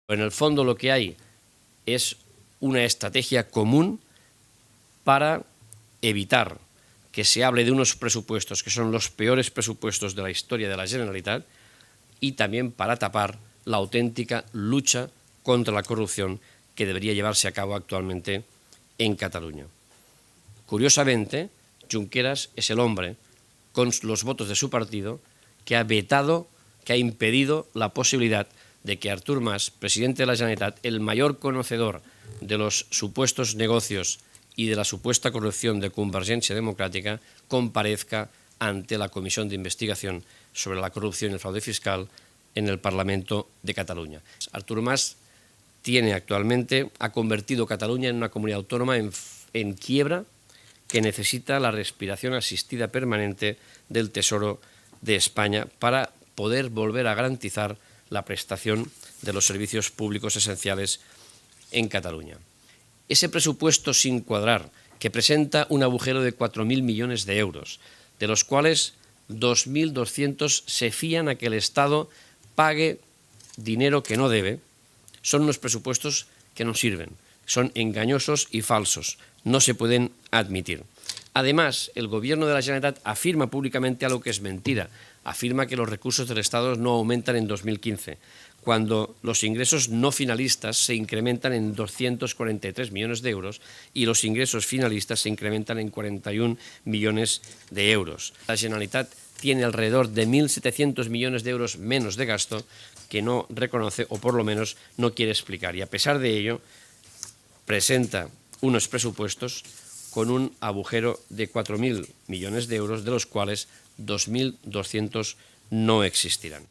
En el fondo lo que hay es una estrategia común para evitar que se hable de unos presupuestos que son los peores presupuestos de la historia de la Generalitat y también para tapar la auténtica lucha contra la corrupción que debería llevarse a cabo actualmente en Cataluña. Curiosamente, Junqueras es el hombre, con los votos de su partido, que ha vetado, que ha impedido la posibilidad de que Artur Mas, presidente de la Generalitat, el mayor conocedor de los supuestos negocios y de la supuesta corrupción de Convergencia Democrática, comparezca ante la Comisión de Investigación sobre la corrupción y el fraude fiscal en el Parlamento de Cataluña. Artur Mas ha convertido Cataluña en una comunidad autónoma en quiebra que necesita la respiración asistida permanente del Tesoro de España para poder volver a garantizar la prestación de los servicios públicos esenciales en Cataluña. Ese presupuesto sin cuadrar, que presenta un agujero de 4.000 millones de euros, de los cuales 2.200 se fían a que el Estado pague dinero que no debe, son unos presupuestos que no sirven, son engañosos y falsos, no se pueden admitir. Además, el Gobierno de la Generalitat afirma públicamente algo que es mentira, afirma que los recursos del Estado no aumentan en 2015, cuando los ingresos no finalistas se incrementan en 243 millones de euros y los ingresos finalistas se incrementan en 41 millones de euros. La Generalitat tiene alrededor de 1.700 millones de euros menos de gasto que no reconoce o por lo menos no quiere explicar. Y a pesar de ello, presenta unos presupuestos con un agujero de 4.000 millones de euros, de los cuales 2.200 no existirán.